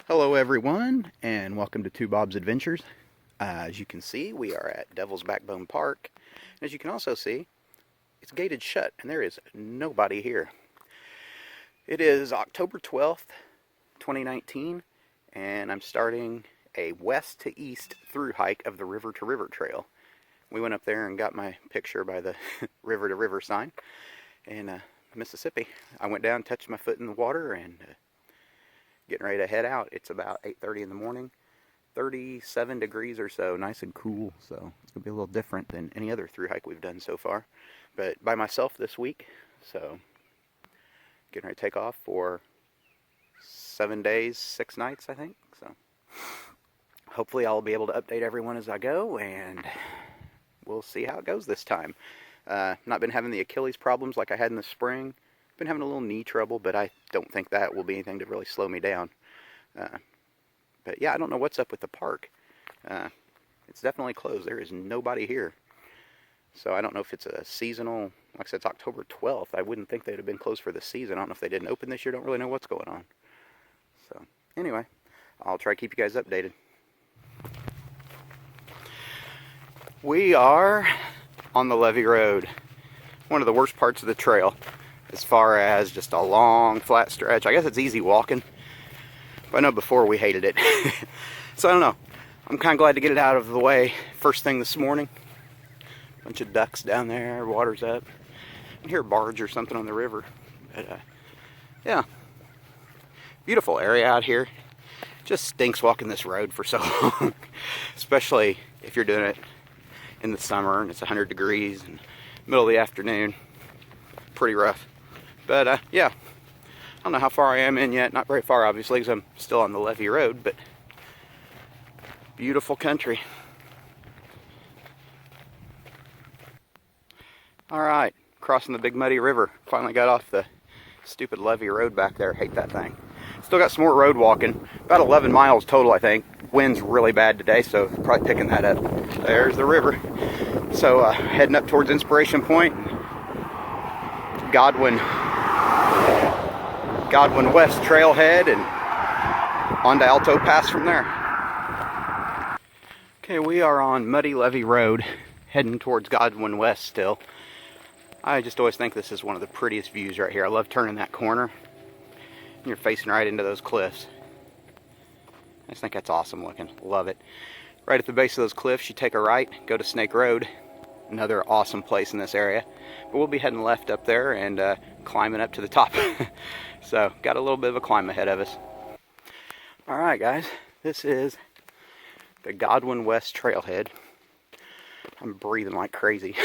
Hello everyone, and welcome to Two Bob's Adventures. As you can see, we are at Devil's Backbone Park. As you can also see, it's gated shut and there is nobody here. It is October 12th, 2019, and I'm starting a west to east through hike of the River to River Trail. We went up there and got my picture by the River to River sign in Mississippi. I went down, touched my foot in the water, and getting ready to head out. It's about 8:30 in the morning, 37 degrees or so, nice and cool. So it's gonna be a little different than any other thru hike we've done so far. But by myself this week, so getting ready to take off for 7 days, 6 nights, I think. So hopefully I'll be able to update everyone as I go, and we'll see how it goes this time. Not been having the Achilles problems like I had in the spring. Been having a little knee trouble, but I don't think that will be anything to really slow me down. But yeah, I don't know what's up with the park. It's definitely closed. There is nobody here. So I don't know if it's a seasonal, like I said, it's October 12th. I wouldn't think they'd have been closed for the season. I don't know if they didn't open this year. Don't really know what's going on. So anyway, I'll try to keep you guys updated. We are on the Levee Road. One of the worst parts of the trail, as far as just a long flat stretch. I guess it's easy walking, but I know before we hated it. So I don't know, I'm kind of glad to get it out of the way first thing this morning. Bunch of ducks down there, water's up. I can hear a barge or something on the river. But yeah, beautiful area out here. Just stinks walking this road for so long, especially if you're doing it in the summer and it's 100 degrees and middle of the afternoon. Pretty rough. But yeah, I don't know how far I am in yet. Not very far, obviously, because I'm still on the Levee Road, but beautiful country. Alright, crossing the big muddy river. Finally got off the stupid Levee Road back there. Hate that thing. Still got some more road walking. About 11 miles total, I think. Wind's really bad today, so probably picking that up. There's the river. So heading up towards Inspiration Point. Godwin West trailhead and on to Alto Pass from there. Okay, we are on Muddy Levee Road, heading towards Godwin West still. I just always think this is one of the prettiest views right here. I love turning that corner. You're facing right into those cliffs. I just think that's awesome looking. Love it. Right at the base of those cliffs, you take a right, go to Snake Road. Another awesome place in this area. But we'll be heading left up there and climbing up to the top. So got a little bit of a climb ahead of us. Alright guys, this is the Godwin West trailhead. I'm breathing like crazy.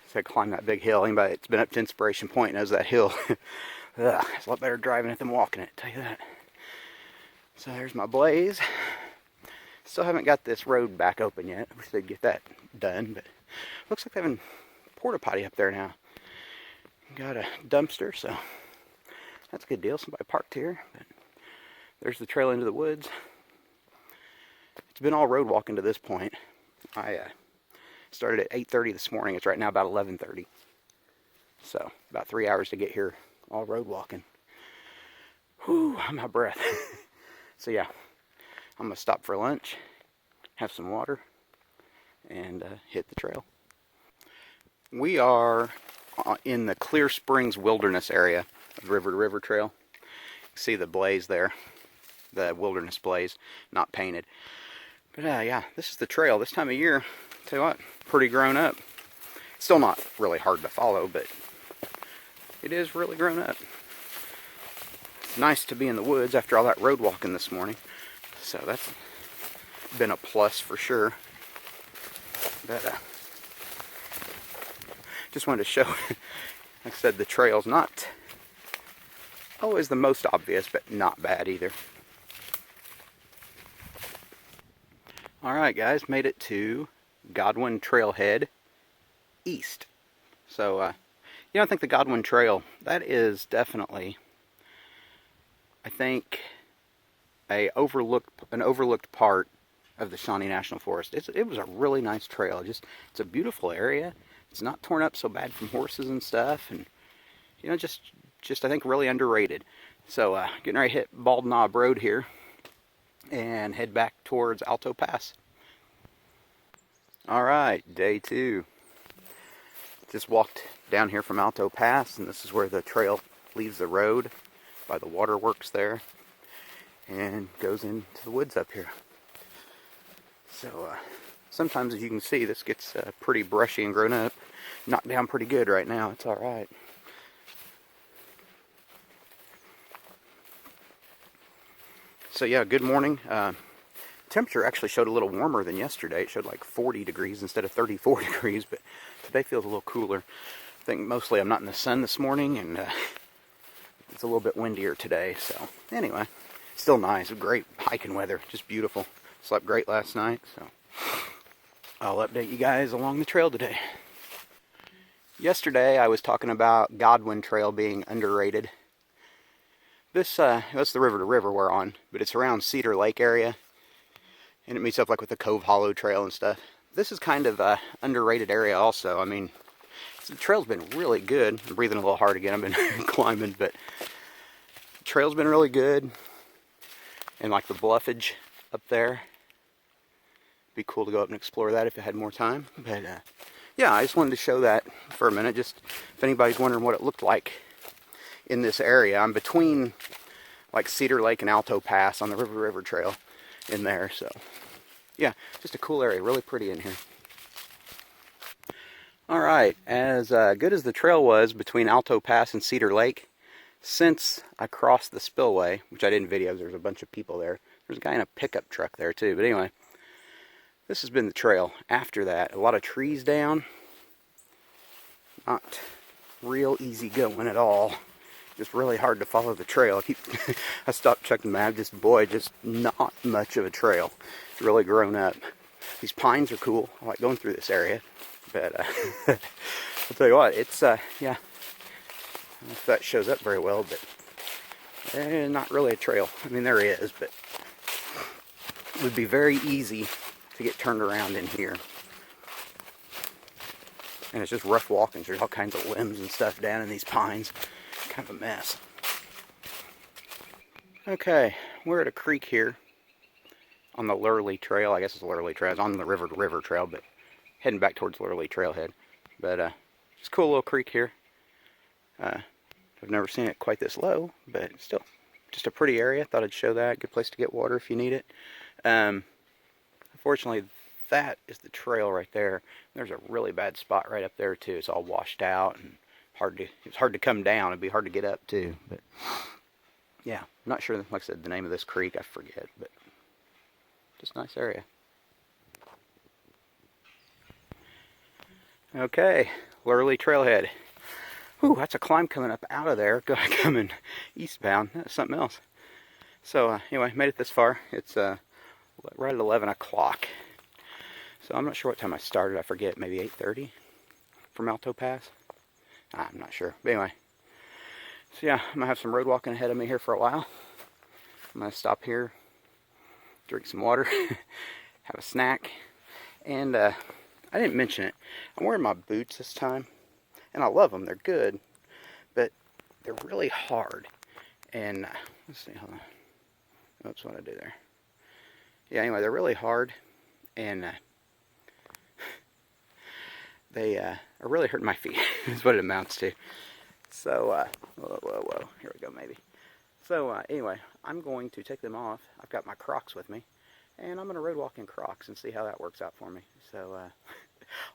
So I climb that big hill. Anybody that's been up to Inspiration Point knows that hill. Ugh, it's a lot better driving it than walking it, tell you that. So there's my blaze. Still haven't got this road back open yet. I wish they'd get that done, but looks like they have a porta potty up there now. Got a dumpster, so that's a good deal. Somebody parked here. But there's the trail into the woods. It's been all road walking to this point. I started at 8:30 this morning. It's right now about 11:30. So about 3 hours to get here, all road walking. Whew, I'm out of breath. So yeah, I'm gonna stop for lunch, have some water, and hit the trail. We are in the Clear Springs Wilderness area of the River to River Trail. You can see the blaze there, the wilderness blaze, not painted. But yeah, this is the trail. This time of year, tell you what, pretty grown up. Still not really hard to follow, but it is really grown up. It's nice to be in the woods after all that road walking this morning. So that's been a plus for sure. But just wanted to show, like I said, the trail's not always the most obvious, but not bad either. Alright guys, made it to Godwin Trailhead East. So, I think the Godwin Trail, that is definitely, I think, an overlooked part of the Shawnee National Forest. It was a really nice trail. It's a beautiful area. It's not torn up so bad from horses and stuff, and just I think really underrated. So getting ready to hit Bald Knob Road here. and head back towards Alto Pass. Alright, day 2. Just walked down here from Alto Pass, and this is where the trail leaves the road by the waterworks there and goes into the woods up here. So sometimes, as you can see, this gets pretty brushy and grown up. Knocked down pretty good right now. It's alright. So yeah, good morning. Temperature actually showed a little warmer than yesterday. It showed like 40 degrees instead of 34 degrees, but today feels a little cooler. I think mostly I'm not in the sun this morning, and it's a little bit windier today. So anyway, still nice. Great hiking weather. Just beautiful. Slept great last night, so I'll update you guys along the trail today. Yesterday I was talking about Godwin Trail being underrated. That's the river to river we're on, but it's around Cedar Lake area, and it meets up like with the Cove Hollow Trail and stuff. This is kind of a underrated area also. I mean, the trail's been really good. I'm breathing a little hard again. I've been climbing, but the trail's been really good. And like the bluffage up there, be cool to go up and explore that if I had more time. But yeah, I just wanted to show that for a minute, just if anybody's wondering what it looked like in this area. I'm between like Cedar Lake and Alto Pass on the River to River Trail in there. So yeah, just a cool area, really pretty in here. Alright, as good as the trail was between Alto Pass and Cedar Lake, since I crossed the spillway, which I didn't video, there's a bunch of people there. There's a guy in a pickup truck there too, but anyway, this has been the trail. After that, a lot of trees down. Not real easy going at all. Just really hard to follow the trail. I stopped checking the map, just not much of a trail. It's really grown up. These pines are cool. I like going through this area. But I'll tell you what, it's, yeah, I don't know if that shows up very well, but not really a trail. I mean, there is, but it would be very easy to get turned around in here. And it's just rough walking. There's all kinds of limbs and stuff down in these pines. Kind of a mess. Okay, we're at a creek here on the Lurley Trail. I guess it's a Lurley Trail. It's on the River to River Trail, but heading back towards Lurley Trailhead. But just a cool little creek here. I've never seen it quite this low, but still just a pretty area. Thought I'd show that. Good place to get water if you need it. Unfortunately, that is the trail right there. There's a really bad spot right up there too. It's all washed out and it's hard to come down. It'd be hard to get up too. But yeah, I'm not sure, like I said, the name of this creek, I forget, but just a nice area. Okay, Lurley Trailhead. Whew, that's a climb coming up out of there, coming eastbound. That's something else. So anyway, made it this far. It's right at 11 o'clock. So I'm not sure what time I started. I forget, maybe 8:30 from Alto Pass. I'm not sure. But anyway, so yeah, I'm going to have some road walking ahead of me here for a while. I'm going to stop here, drink some water, have a snack, and I didn't mention it. I'm wearing my boots this time, and I love them. They're good, but they're really hard. And let's see, hold on. Oops, what did I do there? Yeah, anyway, they're really hard, and they are really hurting my feet. Is what it amounts to. So, whoa, here we go, maybe. So, anyway, I'm going to take them off. I've got my Crocs with me, and I'm going to road walk in Crocs and see how that works out for me. So,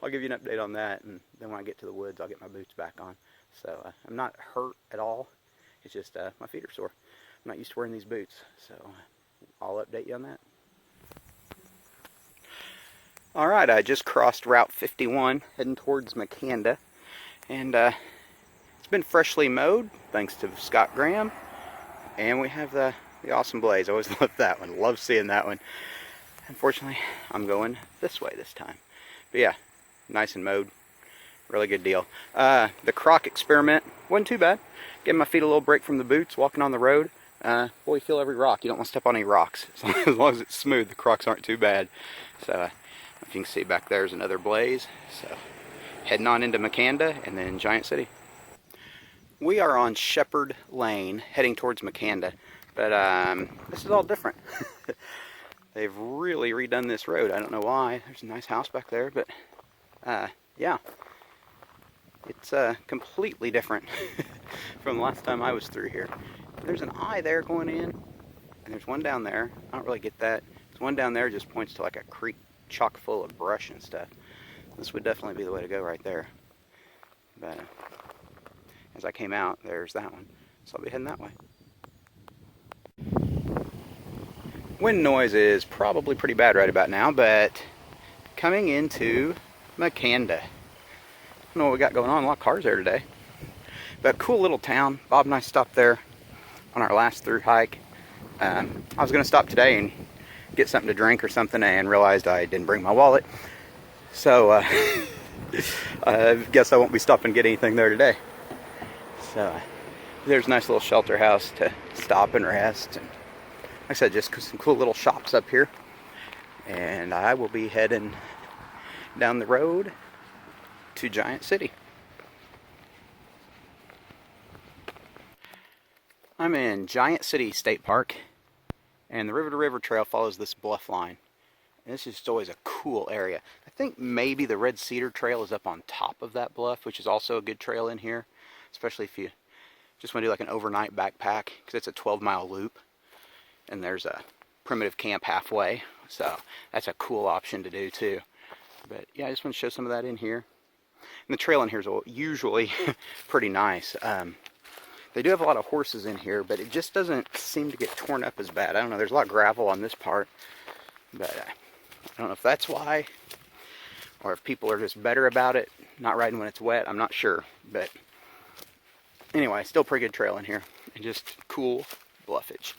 I'll give you an update on that, and then when I get to the woods, I'll get my boots back on. So, I'm not hurt at all. It's just my feet are sore. I'm not used to wearing these boots, so I'll update you on that. Alright, I just crossed Route 51, heading towards Macanda, and it's been freshly mowed, thanks to Scott Graham, and we have the awesome blaze. I always love that one, love seeing that one. Unfortunately, I'm going this way this time. But yeah, nice and mowed, really good deal. The Croc experiment wasn't too bad. Gave my feet a little break from the boots, walking on the road. Boy, you feel every rock. You don't want to step on any rocks. As long as it's smooth, the Crocs aren't too bad. So, if you can see back there's another blaze. So, heading on into Macanda and then Giant City. We are on Shepherd Lane, heading towards Macanda. But this is all different. They've really redone this road. I don't know why. There's a nice house back there, but yeah. It's completely different from the last time I was through here. There's an eye there going in, and there's one down there. I don't really get that. There's one down there just points to like a creek chock full of brush and stuff. This would definitely be the way to go right there. But as I came out, there's that one. So I'll be heading that way. Wind noise is probably pretty bad right about now, but coming into Makanda. I don't know what we got going on. A lot of cars there today. But cool little town. Bob and I stopped there on our last through hike. I was going to stop today and get something to drink or something and realized I didn't bring my wallet. So I guess I won't be stopping to get anything there today. So there's a nice little shelter house to stop and rest. And like I said, just some cool little shops up here. And I will be heading down the road to Giant City. I'm in Giant City State Park, and the River to River Trail follows this bluff line. And this is just always a cool area. I think maybe the Red Cedar Trail is up on top of that bluff, which is also a good trail in here, especially if you just want to do like an overnight backpack, because it's a 12-mile loop, and there's a primitive camp halfway, so that's a cool option to do too. But yeah, I just want to show some of that in here. And the trail in here is usually pretty nice. They do have a lot of horses in here, but it just doesn't seem to get torn up as bad. I don't know, there's a lot of gravel on this part, but I don't know if that's why, or if people are just better about it, not riding when it's wet. I'm not sure, but anyway, still pretty good trail in here, and just cool bluffage.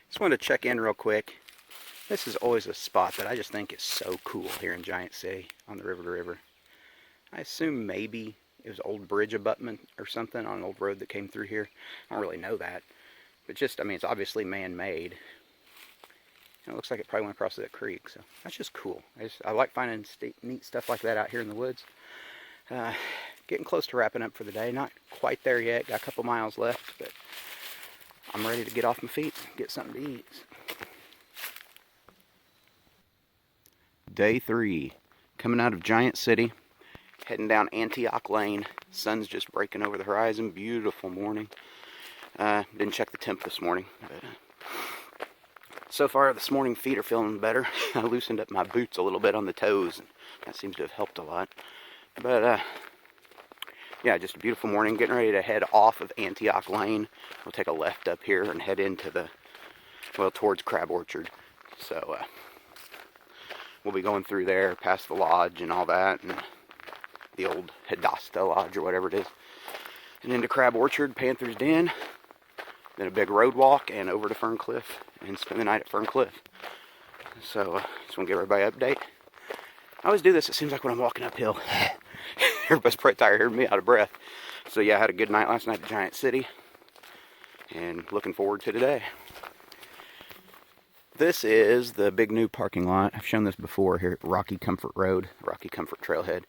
Just wanted to check in real quick. This is always a spot that I just think is so cool here in Giant City on the River to River. I assume maybe it was old bridge abutment or something on an old road that came through here. I don't really know that. But just, I mean, it's obviously man-made. And it looks like it probably went across that creek. So that's just cool. I like finding neat stuff like that out here in the woods. Getting close to wrapping up for the day. Not quite there yet. Got a couple miles left. But I'm ready to get off my feet and get something to eat. Day 3, coming out of Giant City, heading down Antioch Lane. Sun's just breaking over the horizon. Beautiful morning. Didn't check the temp this morning, but so far this morning feet are feeling better. I loosened up my boots a little bit on the toes, and that seems to have helped a lot. But yeah, just a beautiful morning. Getting ready to head off of Antioch Lane. We'll take a left up here and head into towards Crab Orchard. So we'll be going through there, past the lodge and all that, and the old Hadassah Lodge or whatever it is, and into Crab Orchard, Panther's Den, then a big road walk, and over to Ferncliff, and spend the night at Ferncliff. So just want to give everybody an update. I always do this, it seems like, when I'm walking uphill. Everybody's pretty tired, hearing me out of breath. So yeah, I had a good night last night at Giant City, and looking forward to today. This is the big new parking lot. I've shown this before here at Rocky Comfort Road, Rocky Comfort Trailhead.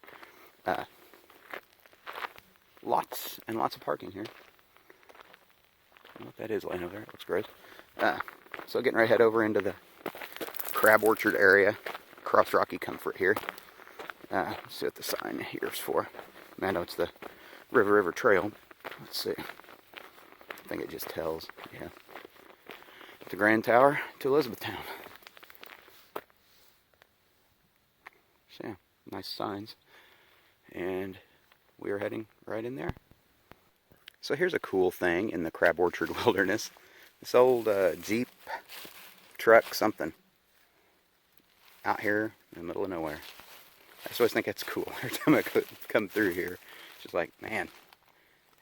Lots and lots of parking here. I don't know what that is laying over there. It looks gross. So getting ready to head over into the Crab Orchard area, across Rocky Comfort here. Let's see what the sign here is for. I know it's the River Trail. Let's see. I think it just tells. Yeah. The Grand Tower to Elizabethtown. So yeah, nice signs. And we are heading right in there. So here's a cool thing in the Crab Orchard Wilderness. This old Jeep truck something out here in the middle of nowhere. I just always think that's cool. Every time I come through here, it's just like, man,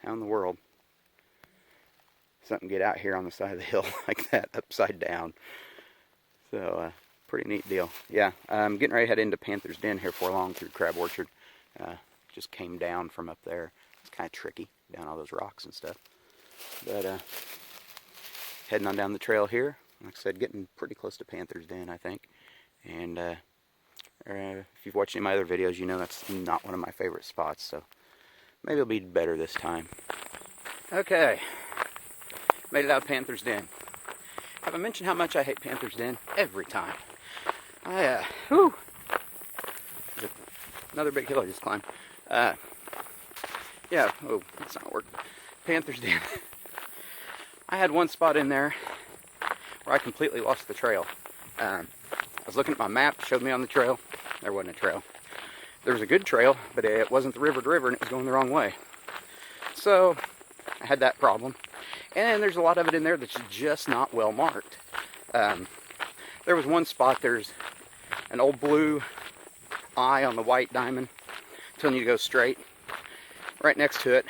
how in the world something get out here on the side of the hill like that, upside down. So pretty neat deal. Yeah, I'm getting ready to head into Panther's Den here for long through Crab Orchard. Just came down from up there. It's kind of tricky down all those rocks and stuff. But heading on down the trail here. Like I said, getting pretty close to Panther's Den, I think. And if you've watched any of my other videos, you know that's not one of my favorite spots. So maybe it'll be better this time. Okay. Made it out of Panther's Den. Have I mentioned how much I hate Panther's Den? Every time. Whew. Another big hill I just climbed. Yeah, oh, that's not working. Panther's Den. I had one spot in there where I completely lost the trail. I was looking at my map, showed me on the trail. There wasn't a trail. There was a good trail, but it wasn't the river to river, and it was going the wrong way. So, I had that problem. And there's a lot of it in there that's just not well marked. There was one spot, there's an old blue eye on the white diamond, telling you to go straight. Right next to it,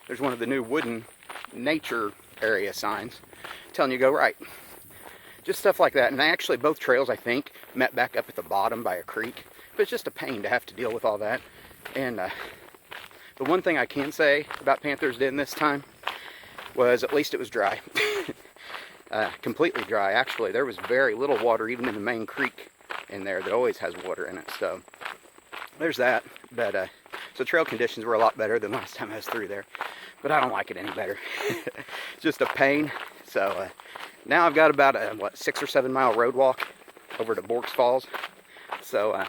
there's one of the new wooden nature area signs, telling you to go right. Just stuff like that. And actually, both trails, I think, met back up at the bottom by a creek. But it's just a pain to have to deal with all that. And the one thing I can say about Panther's Den this time was at least it was dry. Completely dry, actually. There was very little water even in the main creek in there that always has water in it. So there's that. But so trail conditions were a lot better than last time I was through there. But I don't like it any better. Just a pain. So now I've got about a 6 or 7 mile road walk over to Borks Falls. So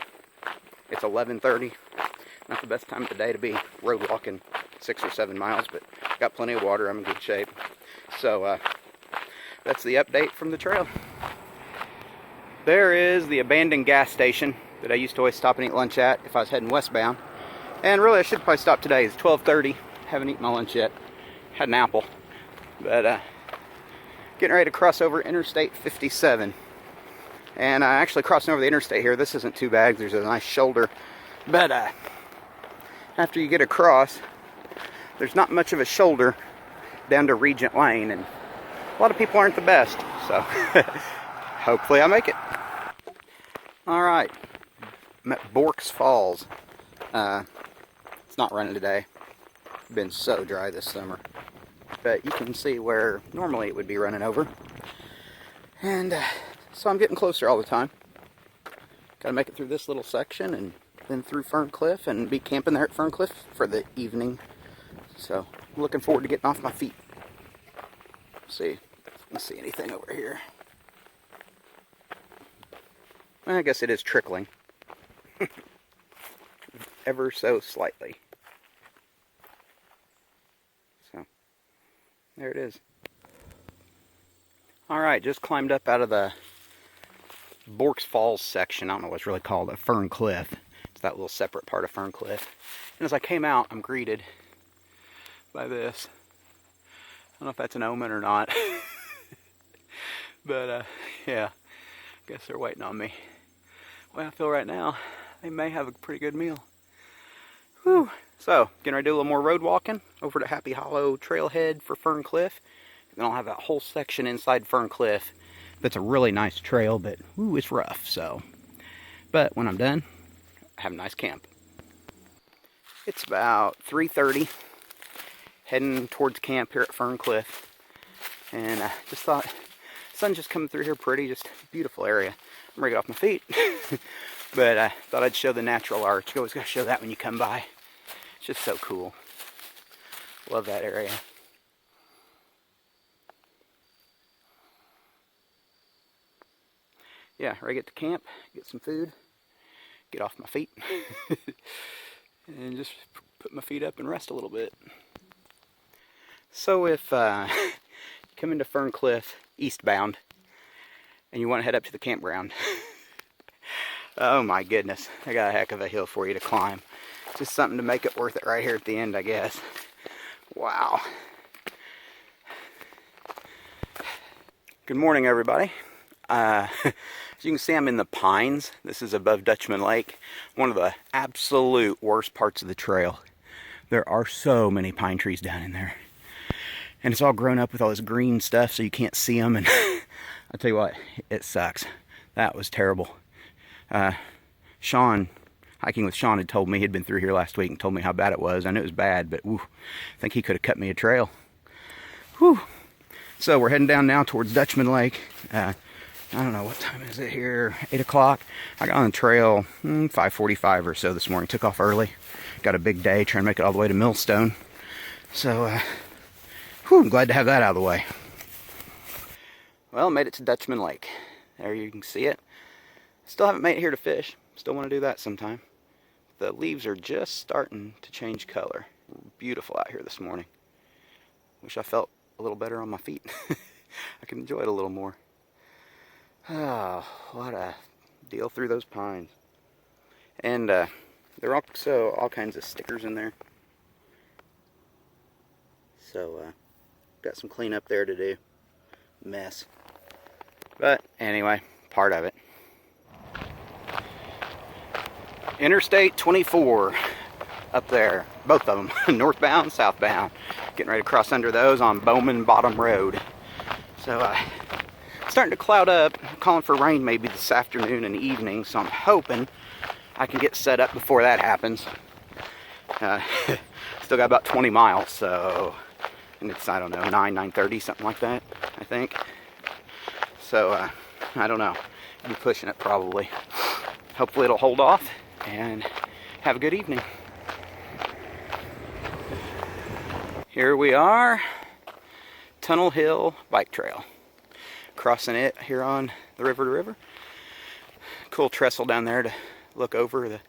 it's 11:30. Not the best time of the day to be road walking 6 or 7 miles, but got plenty of water. I'm in good shape. So that's the update from the trail. There is the abandoned gas station that I used to always stop and eat lunch at if I was heading westbound. And really, I should probably stop today. It's 12:30. Haven't eaten my lunch yet. Had an apple. But getting ready to cross over Interstate 57. And actually crossing over the interstate here, this isn't too bad. There's a nice shoulder. But after you get across, there's not much of a shoulder down to Regent Lane. And a lot of people aren't the best. So hopefully I make it. Alright. I'm at Borks Falls. It's not running today. It's been so dry this summer. But you can see where normally it would be running over. And so I'm getting closer all the time. Gotta make it through this little section and then through Ferncliff and be camping there at Ferncliff for the evening. So I'm looking forward to getting off my feet. Let's see anything over here. Well, I guess it is trickling. Ever so slightly. So there it is. Alright, just climbed up out of the Borks Falls section. I don't know what's really called a Ferncliff. It's that little separate part of Ferncliff. And as I came out, I'm greeted by this. I don't know if that's an omen or not. But yeah, I guess they're waiting on me. The way I feel right now, they may have a pretty good meal. Whew. So, getting ready to do a little more road walking over to Happy Hollow Trailhead for Ferncliff. And then I'll have that whole section inside Ferncliff that's a really nice trail, but ooh, it's rough. So, but when I'm done, I have a nice camp. It's about 3:30, heading towards camp here at Ferncliff. And just thought, sun's just coming through here pretty, just beautiful area. I'm ready to get off my feet. But I thought I'd show the natural arch. You always gotta show that when you come by. It's just so cool. Love that area. Yeah, ready to get to camp, get some food, get off my feet, and just put my feet up and rest a little bit. So if you come into Ferncliff eastbound and you want to head up to the campground, oh my goodness, I got a heck of a hill for you to climb. Just something to make it worth it right here at the end, I guess. Wow. Good morning, everybody. As you can see, I'm in the pines. This is above Dutchman Lake. One of the absolute worst parts of the trail. There are so many pine trees down in there. And it's all grown up with all this green stuff so you can't see them. And I'll tell you what, it sucks. That was terrible. Sean, hiking with Sean, had told me he'd been through here last week and told me how bad it was. I knew it was bad, but whew, I think he could have cut me a trail. Whew. So we're heading down now towards Dutchman Lake. I don't know, what time is it here? 8 o'clock. I got on the trail 5:45 or so this morning. Took off early. Got a big day, trying to make it all the way to Millstone. So, I'm glad to have that out of the way. Well, made it to Dutchman Lake. There you can see it. Still haven't made it here to fish. Still want to do that sometime. The leaves are just starting to change color. Beautiful out here this morning. Wish I felt a little better on my feet. I can enjoy it a little more. Oh, what a deal through those pines. And there are also all kinds of stickers in there. So, got some cleanup there to do. Mess. But anyway, part of it. Interstate 24 up there. Both of them. Northbound, southbound. Getting ready to cross under those on Bowman Bottom Road. So, starting to cloud up. Calling for rain maybe this afternoon and evening. So I'm hoping I can get set up before that happens. Still got about 20 miles. So, and it's, I don't know, 9:30, something like that, I think. So, I don't know. I'll be pushing it probably. Hopefully it'll hold off, and have a good evening. Here we are, Tunnel Hill Bike Trail. Crossing it here on the river to river. Cool trestle down there to look over the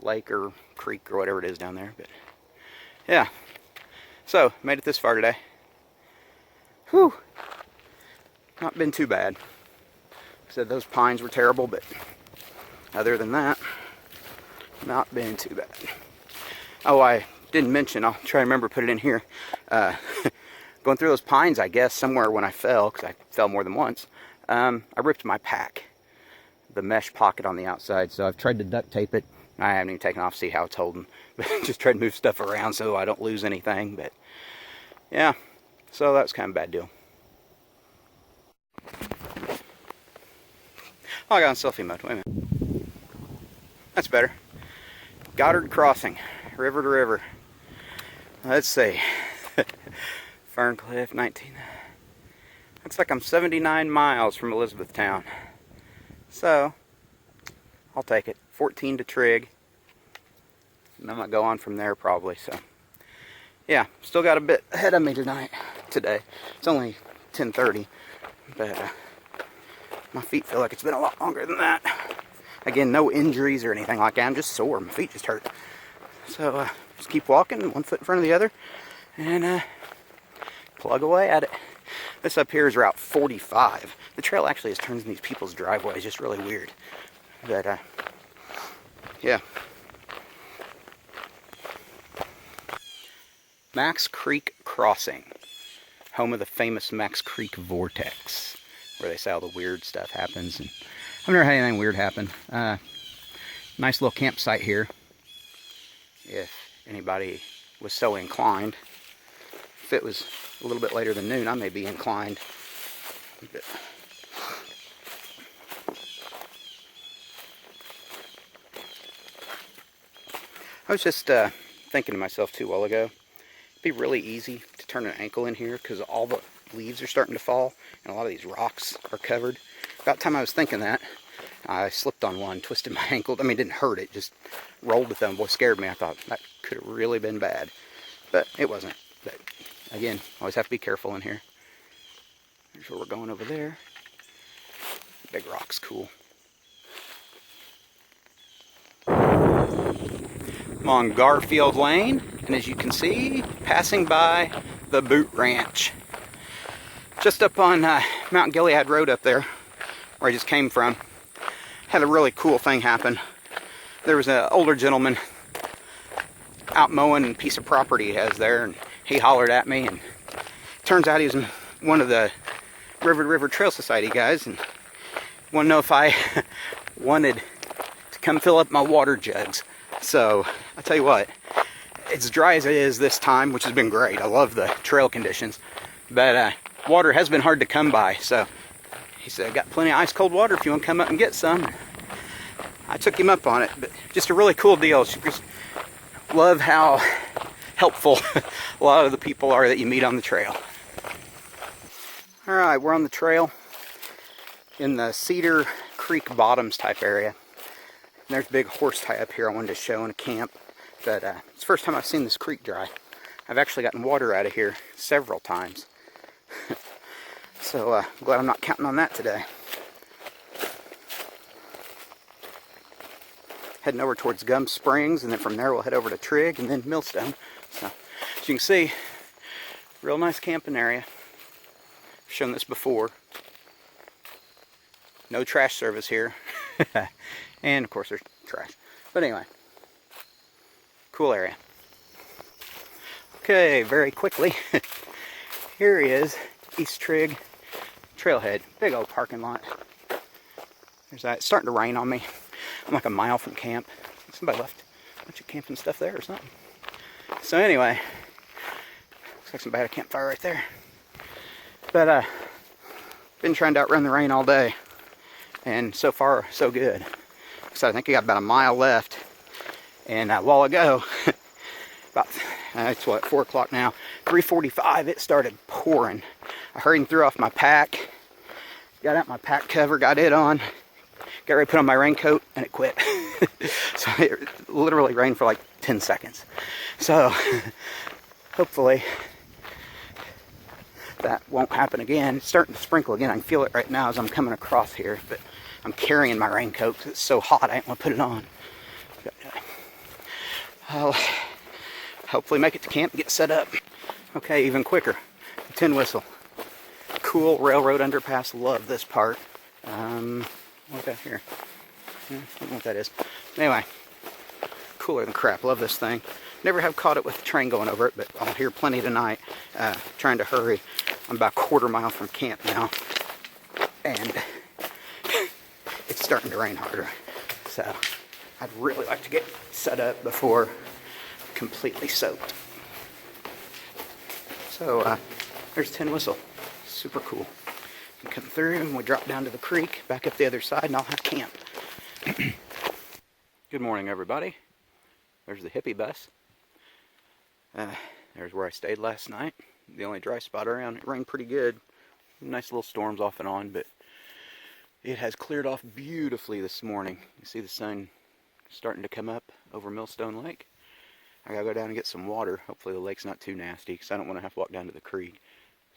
lake or creek or whatever it is down there. But yeah, so made it this far today. Whew. Not been too bad. Said those pines were terrible, but other than that, not been too bad. Oh, I didn't mention, I'll try to remember to put it in here. Going through those pines, I guess, somewhere when I fell, because I fell more than once, I ripped my pack, the mesh pocket on the outside, so I've tried to duct tape it. I haven't even taken off to see how it's holding, but just tried to move stuff around so I don't lose anything, but yeah, so that was kind of a bad deal. Oh, I got on selfie mode. Wait a minute. That's better. Goddard Crossing, river to river. Let's see. Ferncliff, 19. Looks like I'm 79 miles from Elizabethtown. So, I'll take it. 14 to Trigg. And I might go on from there probably. So, yeah, still got a bit ahead of me today. It's only 10:30, but my feet feel like it's been a lot longer than that. Again, no injuries or anything like that. I'm just sore. My feet just hurt. So, just keep walking, one foot in front of the other, and plug away at it. This up here is Route 45. The trail actually has turns in these people's driveways. Just really weird. But, yeah. Max Creek Crossing. Home of the famous Max Creek Vortex, where they say all the weird stuff happens. And I've never had anything weird happen. Nice little campsite here, if anybody was so inclined. If it was a little bit later than noon, I may be inclined. But I was just thinking to myself too a while ago, it'd be really easy to turn an ankle in here because all the leaves are starting to fall and a lot of these rocks are covered. About the time I was thinking that, I slipped on one, twisted my ankle. I mean, it didn't hurt, it just rolled with them. Boy, scared me. I thought that could have really been bad, but it wasn't. But again, always have to be careful in here. Here's where we're going over there. Big rock's cool. I'm on Garfield Lane, and as you can see, passing by the Boot Ranch. Just up on Mount Gilead Road up there, where I just came from. Had a really cool thing happen. There was an older gentleman out mowing a piece of property he has there, and he hollered at me, and turns out he was one of the River to River Trail Society guys, and wanted to know if I wanted to come fill up my water jugs. So, I'll tell you what, it's dry as it is this time, which has been great. I love the trail conditions, but water has been hard to come by, so he said, I got plenty of ice cold water if you want to come up and get some. I took him up on it, but just a really cool deal. Just love how helpful a lot of the people are that you meet on the trail. Alright, we're on the trail in the Cedar Creek Bottoms type area. And there's a big horse tie up here I wanted to show in a camp. But it's the first time I've seen this creek dry. I've actually gotten water out of here several times. So I'm glad I'm not counting on that today. Heading over towards Gum Springs, and then from there we'll head over to Trigg and then Millstone. So as you can see, real nice camping area. I've shown this before. No trash service here. And of course there's trash. But anyway, cool area. Okay, very quickly, here is East Trigg Trailhead. Big old parking lot. There's that. It's starting to rain on me. I'm like a mile from camp. Somebody left a bunch of camping stuff there or something. So anyway, looks like somebody had a campfire right there. But been trying to outrun the rain all day, and so far so good. So I think I got about a mile left, and a while ago, about it's what, 4 o'clock now, 3:45, it started pouring. I hurried and threw off my pack, got out my pack cover, got it on, got ready to put on my raincoat, and it quit. So it literally rained for like 10 seconds. So hopefully that won't happen again. It's starting to sprinkle again. I can feel it right now as I'm coming across here, but I'm carrying my raincoat because it's so hot I don't want to put it on. But, I'll hopefully make it to camp and get set up. Okay, even quicker. Tin Whistle. Cool railroad underpass. Love this part. What's that here? I don't know what that is. Anyway, cooler than crap. Love this thing. Never have caught it with a train going over it, but I'll hear plenty tonight. Trying to hurry. I'm about a quarter mile from camp now, and it's starting to rain harder. So I'd really like to get set up before completely soaked. So there's Tin Whistle. Super cool. We come through and we drop down to the creek, back up the other side, and I'll have camp. Good morning, everybody. There's the hippie bus. There's where I stayed last night. The only dry spot around. It rained pretty good. Nice little storms off and on, but it has cleared off beautifully this morning. You see the sun starting to come up over Millstone Lake. I gotta go down and get some water. Hopefully the lake's not too nasty, because I don't want to have to walk down to the creek.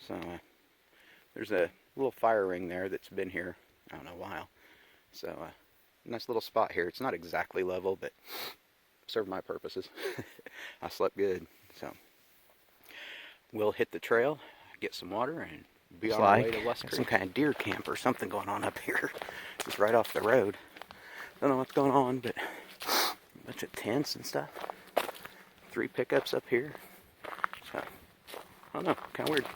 So there's a little fire ring there that's been here, I don't know, a while. So nice little spot here. It's not exactly level, but served my purposes. I slept good. So we'll hit the trail, get some water, and be on our way to West Creek. Some kind of deer camp or something going on up here. Just right off the road. Don't know what's going on, but a bunch of tents and stuff. 3 pickups up here. So, I don't know, kind of weird.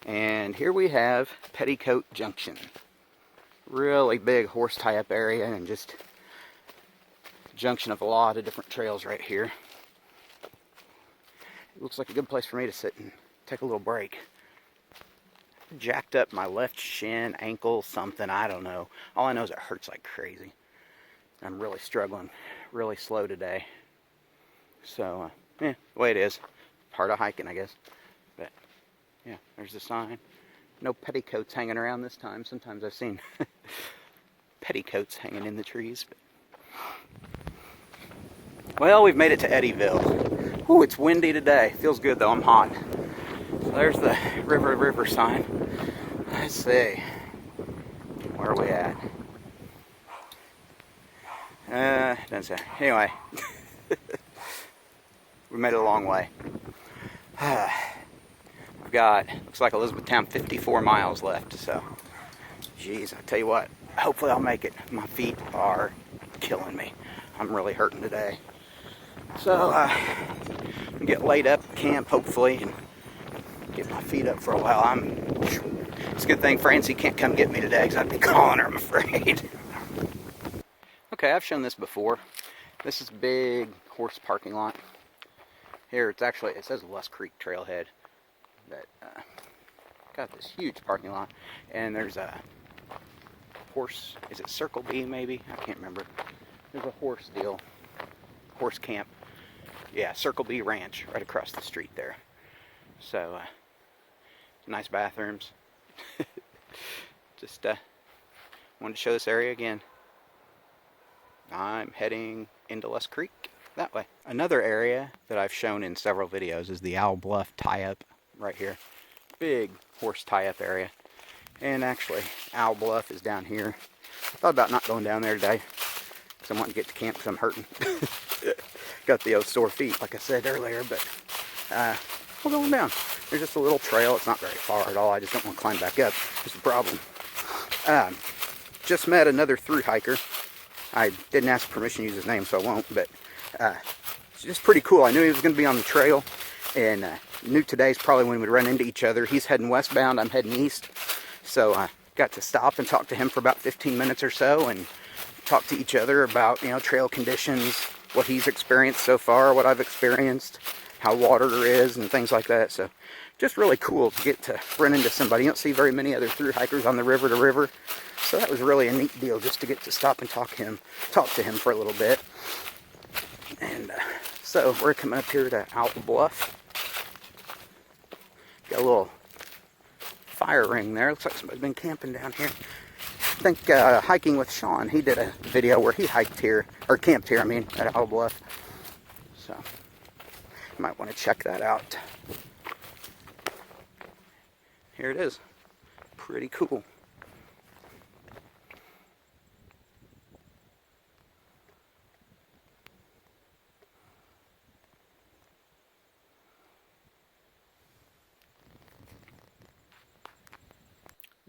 And here we have Petticoat Junction. Really big horse tie-up area, and just junction of a lot of different trails right here. It looks like a good place for me to sit and take a little break. Jacked up my left shin, ankle, something, I don't know. All I know is it hurts like crazy. I'm really struggling, really slow today. So, the way it is. Part of hiking, I guess. But, yeah, there's the sign. No petticoats hanging around this time. Sometimes I've seen petticoats hanging in the trees. But... Well, we've made it to Eddyville. Ooh, it's windy today. Feels good, though. I'm hot. So there's the river sign. Let's see. Where are we at? Doesn't say. Anyway. We made it a long way. I've got, looks like Elizabethtown, 54 miles left. So, geez, I tell you what. Hopefully I'll make it. My feet are killing me. I'm really hurting today. So, I'll get laid up at camp, hopefully, and get my feet up for a while. It's a good thing Francie can't come get me today, because I'd be calling her, I'm afraid. Okay, I've shown this before. This is a big horse parking lot. Here, it's actually, it says West Creek Trailhead. But, got this huge parking lot. And there's a horse, is it Circle B maybe? I can't remember. There's a horse deal. Horse camp. Yeah, Circle B Ranch, right across the street there. So, nice bathrooms. Just, wanted to show this area again. I'm heading into West Creek. that way. Another area that I've shown in several videos is the Owl Bluff tie-up right here. Big horse tie-up area. And actually, Owl Bluff is down here. I thought about not going down there today because I want to get to camp because I'm hurting. Got the old sore feet, like I said earlier, but we're going down. There's just a little trail. It's not very far at all. I just don't want to climb back up. That's the problem. Just met another thru hiker. I didn't ask permission to use his name, so I won't, but it's just pretty cool. I knew he was going to be on the trail, and knew today's probably when we'd run into each other. He's heading westbound, I'm heading east, so I got to stop and talk to him for about 15 minutes or so, and talk to each other about, you know, trail conditions, what he's experienced so far, what I've experienced, how water is, and things like that. So just really cool to get to run into somebody. You don't see very many other thru hikers on the river to river, so that was really a neat deal just to get to stop and talk to him for a little bit. And so we're coming up here to Owl Bluff. Got a little fire ring there. Looks like somebody's been camping down here. I think Hiking with Sean, he did a video where he hiked here, or camped here, I mean, at Owl Bluff. So, you might want to check that out. Here it is. Pretty cool.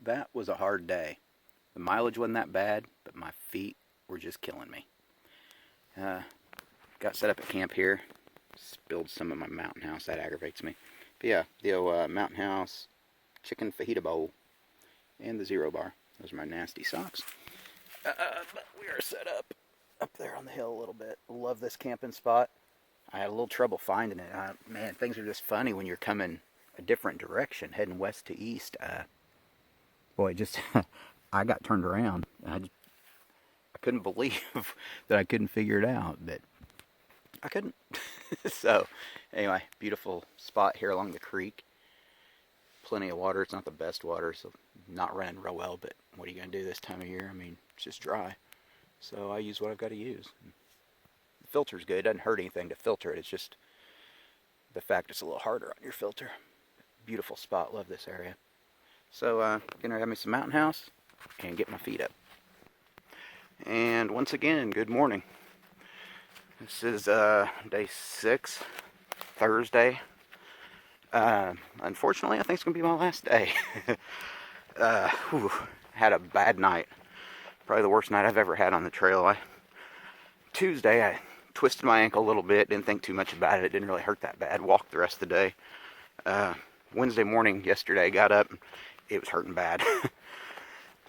That was a hard day. The mileage wasn't that bad, but my feet were just killing me. Got set up at camp here. Spilled some of my Mountain House. That aggravates me. But yeah, the old Mountain House chicken fajita bowl and the Zero Bar. Those are my nasty socks. But we are set up there on the hill a little bit. Love this camping spot. I had a little trouble finding it. Man, things are just funny when you're coming a different direction, heading west to east. Boy, just I got turned around. I couldn't believe that I couldn't figure it out, but I couldn't. So, anyway, beautiful spot here along the creek. Plenty of water. It's not the best water, so not running real well, but what are you going to do this time of year? I mean, it's just dry. So I use what I've got to use. The filter's good. It doesn't hurt anything to filter it. It's just the fact it's a little harder on your filter. Beautiful spot. Love this area. So, gonna have me some Mountain House and get my feet up. And once again, good morning. This is day 6, Thursday. Unfortunately, I think it's gonna be my last day. Had a bad night. Probably the worst night I've ever had on the trail. Tuesday, I twisted my ankle a little bit. Didn't think too much about it. It didn't really hurt that bad. Walked the rest of the day. Wednesday morning, yesterday, got up. It was hurting bad.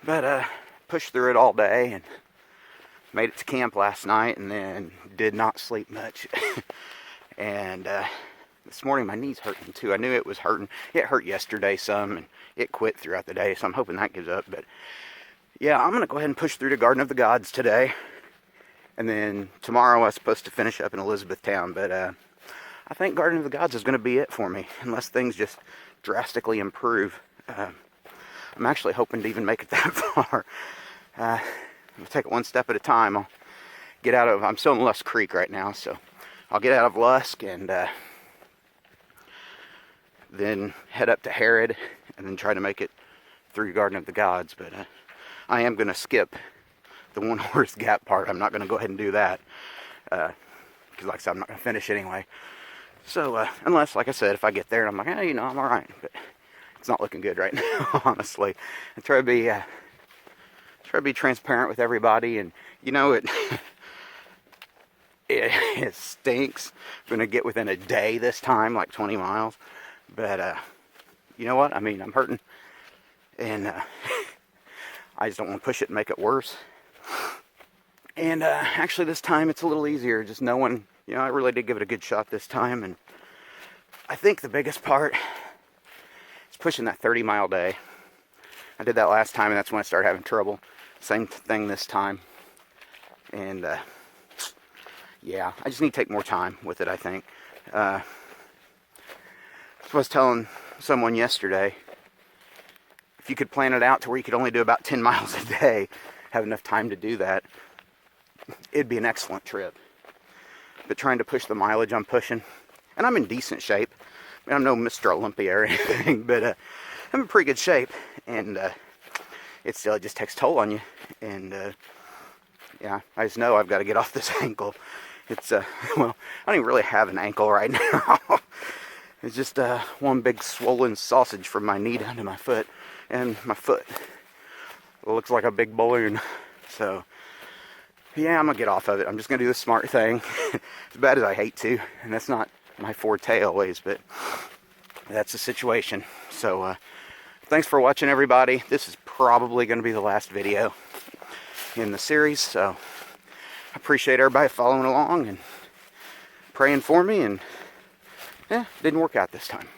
But pushed through it all day and made it to camp last night, and then did not sleep much. And this morning my knee's hurting too. I knew it was hurting. It hurt yesterday some, and it quit throughout the day, so I'm hoping that gives up. But yeah, I'm going to go ahead and push through to Garden of the Gods today. And then tomorrow I was supposed to finish up in Elizabethtown, but I think Garden of the Gods is going to be it for me, unless things just drastically improve. I'm actually hoping to even make it that far. I'll take it one step at a time. I'll get out of, I'm still in Lusk Creek right now, so I'll get out of Lusk and then head up to Herod and then try to make it through Garden of the Gods. But I am going to skip the one horse gap part. I'm not going to go ahead and do that because like I said, I'm not going to finish anyway. So unless, like I said, if I get there and I'm like, hey, you know, I'm alright, but it's not looking good right now, honestly. I try to be transparent with everybody, and you know it stinks. I'm gonna get within a day this time, like 20 miles. But you know what? I mean, I'm hurting, and I just don't want to push it and make it worse. And actually, this time it's a little easier. Just knowing, you know, I really did give it a good shot this time, and I think the biggest part is pushing that 30-mile day. I did that last time, and that's when I started having trouble. Same thing this time. And yeah, I just need to take more time with it, I think. I was telling someone yesterday, if you could plan it out to where you could only do about 10 miles a day, have enough time to do that, it'd be an excellent trip. but trying to push the mileage I'm pushing. And I'm in decent shape. I mean, I'm no Mr. Olympia or anything, but I'm in pretty good shape. And it still just takes toll on you. And yeah, I just know I've got to get off this ankle. It's, well, I don't even really have an ankle right now. It's just one big swollen sausage from my knee down to my foot. And my foot looks like a big balloon. So, yeah, I'm going to get off of it. I'm just going to do the smart thing. As bad as I hate to. And that's not my forte always, but that's the situation. So, thanks for watching, everybody. This is probably going to be the last video in the series. So, I appreciate everybody following along and praying for me. And, yeah, didn't work out this time.